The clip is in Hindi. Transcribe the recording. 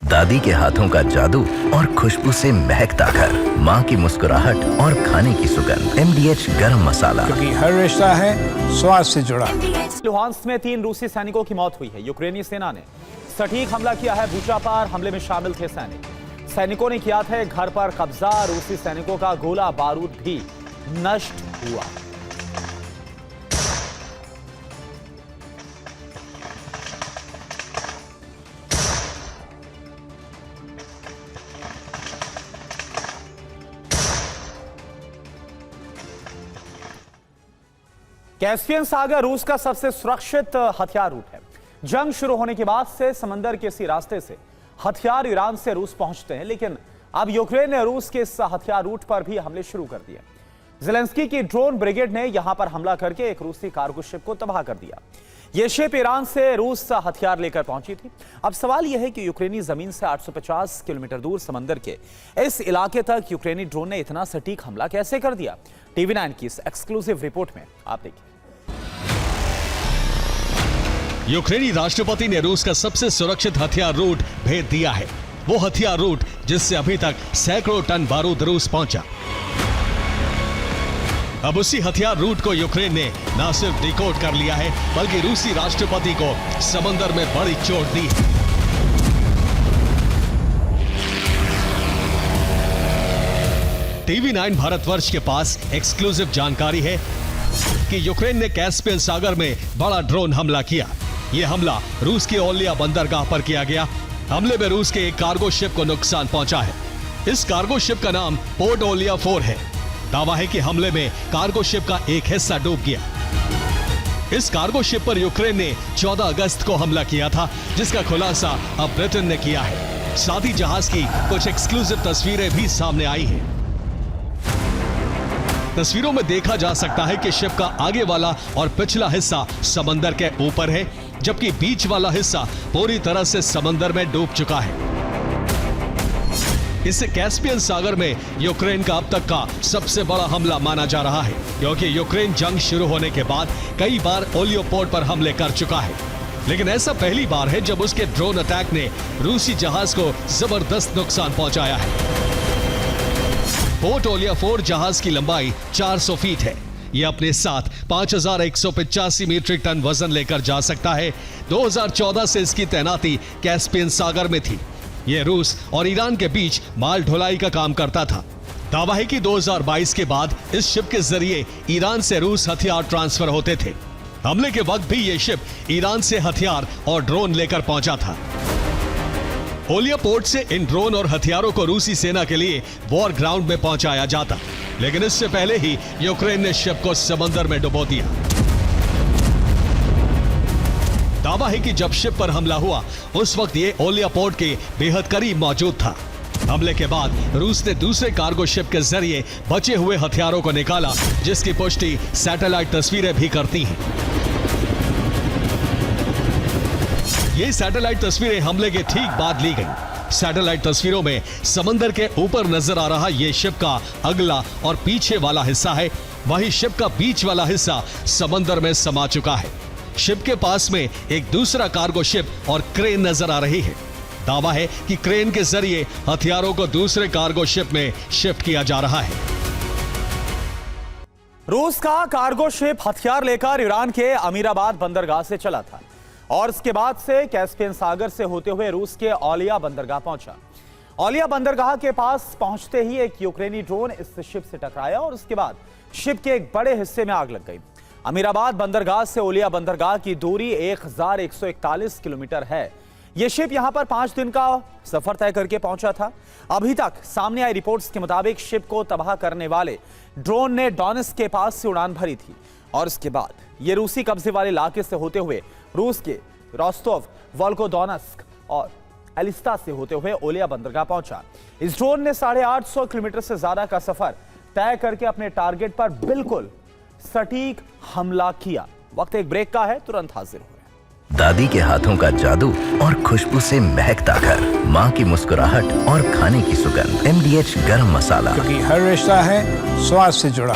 दादी के हाथों का जादू और खुशबू से महकता घर, माँ की मुस्कुराहट और खाने की सुगंध। MDH गरम मसाला, क्योंकि हर रिश्ता है स्वाद से जुड़ा। लुहांस्क में 3 रूसी सैनिकों की मौत हुई है। यूक्रेनी सेना ने सटीक हमला किया है। बुचा पार हमले में शामिल थे सैनिकों ने किया था घर पर कब्जा। रूसी सैनिकों का गोला बारूद भी नष्ट हुआ। कैस्पियन सागर रूस का सबसे सुरक्षित हथियार रूट है। जंग शुरू होने के बाद से समंदर के इसी रास्ते से हथियार ईरान से रूस पहुंचते हैं, लेकिन अब यूक्रेन ने रूस के इस हथियार रूट पर भी हमले शुरू कर दिए। ज़ेलेंस्की की ड्रोन ब्रिगेड ने यहां पर हमला करके एक रूसी कार्गो शिप को तबाह कर दिया। यह शिप ईरान से रूस हथियार लेकर पहुंची थी। अब सवाल यह है कि यूक्रेनी जमीन से 850 किलोमीटर दूर समंदर के इस इलाके तक यूक्रेनी ड्रोन ने इतना सटीक हमला कैसे कर दिया। TV9 की इस एक्सक्लूसिव रिपोर्ट में आप देखिए। यूक्रेनी राष्ट्रपति ने रूस का सबसे सुरक्षित हथियार रूट भेज दिया है। वो हथियार रूट जिससे अभी तक सैकड़ों टन बारूद रूस पहुंचा। अब उसी हथियार रूट को यूक्रेन ने न सिर्फ डिकोड कर लिया है, बल्कि रूसी राष्ट्रपति को समंदर में बड़ी चोट दी है। TV9 भारतवर्ष के पास एक्सक्लूसिव जानकारी है कि यूक्रेन ने कैस्पियन सागर में बड़ा ड्रोन हमला किया। यह हमला रूस के ओलिया बंदरगाह पर किया गया। हमले में रूस के एक कार्गो शिप को नुकसान पहुंचा है। इस कार्गो शिप का नाम पोर्ट ओलिया 4 है। दावा है कि हमले में कार्गो शिप का एक हिस्सा डूब गया। इस कार्गो शिप पर यूक्रेन ने 14 अगस्त को हमला किया था, जिसका खुलासा अब ब्रिटेन ने किया है। साथ ही जहाज की कुछ एक्सक्लूसिव तस्वीरें भी सामने आई हैं। तस्वीरों में देखा जा सकता है कि शिप का आगे वाला और पिछला हिस्सा समंदर के ऊपर है, जबकि बीच वाला हिस्सा पूरी तरह से समंदर में डूब चुका है। इससे कैस्पियन सागर में यूक्रेन का अब तक का सबसे बड़ा हमला माना जा रहा है, क्योंकि यूक्रेन जंग शुरू होने के बाद कई बार ओलियोपोर्ट पर हमले कर चुका है, लेकिन ऐसा पहली बार है जब उसके ड्रोन अटैक ने रूसी जहाज को जबरदस्त नुकसान पहुंचाया है। पोर्ट ओलिया 4 जहाज की लंबाई 400 फीट है। यह अपने साथ 5185 मीट्रिक टन वजन लेकर जा सकता है। 2014 से इसकी तैनाती कैस्पियन सागर में थी। यह रूस और ईरान के बीच माल ढुलाई का काम करता था। दावा है कि 2022 के बाद इस शिप के जरिए ईरान से रूस हथियार ट्रांसफर होते थे। हमले के वक्त भी यह शिप ईरान से हथियार और ड्रोन लेकर पहुंचा था। ओलिया पोर्ट से इन ड्रोन और हथियारों को रूसी सेना के लिए वॉर ग्राउंड में पहुंचाया जाता, लेकिन इससे पहले ही यूक्रेन ने शिप को समंदर में डुबो दिया। दावा है कि जब शिप पर हमला हुआ उस वक्त ये ओलिया पोर्ट के बेहद करीब मौजूद था। हमले के बाद रूस ने दूसरे कार्गो शिप के जरिए बचे हुए हथियारों को निकाला, जिसकी पुष्टि सैटेलाइट तस्वीरें भी करती हैं। ये सैटेलाइट तस्वीरें हमले के ठीक बाद ली गई। सैटेलाइट तस्वीरों में समंदर के ऊपर नजर आ रहा ये शिप का अगला और पीछे वाला हिस्सा है। वहीं शिप का बीच वाला हिस्सा समंदर में समा चुका है। शिप के पास में एक दूसरा कार्गो शिप और क्रेन नजर आ रही है। दावा है कि क्रेन के जरिए हथियारों को दूसरे कार्गो शिप में शिफ्ट किया जा रहा है। रूस का कार्गो शिप हथियार लेकर ईरान के अमीराबाद बंदरगाह से चला था और इसके बाद से कैस्पियन सागर से होते हुए रूस के ओलिया बंदरगाह पहुंचा। ओलिया बंदरगाह के पास पहुंचते ही एक यूक्रेनी ड्रोन इस शिप से टकराया और उसके बाद शिप के एक बड़े हिस्से में आग लग गई। अमीराबाद बंदरगाह से ओलिया बंदरगाह की दूरी 1141 किलोमीटर है। यह शिप यहां पर 5 दिन का सफर तय करके पहुंचा था। अभी तक सामने आई रिपोर्ट्स के मुताबिक शिप को तबाह करने वाले ड्रोन ने डोनेट्स्क के पास से उड़ान भरी थी और इसके बाद यह रूसी कब्जे वाले इलाके से होते हुए रूस के रोस्टोव, वोल्गोडोनेस्क और एलिस्ता से होते हुए ओलिया बंदरगाह पहुंचा। इस ड्रोन ने 850 किलोमीटर से ज्यादा का सफर तय करके अपने टारगेट पर बिल्कुल सटीक हमला किया। वक्त एक ब्रेक का है, तुरंत हाजिर हो। दादी के हाथों का जादू और खुशबू से महकता घर, माँ की मुस्कुराहट और खाने की सुगंध। MDH गरम मसाला, क्योंकि हर रिश्ता है स्वाद से जुड़ा।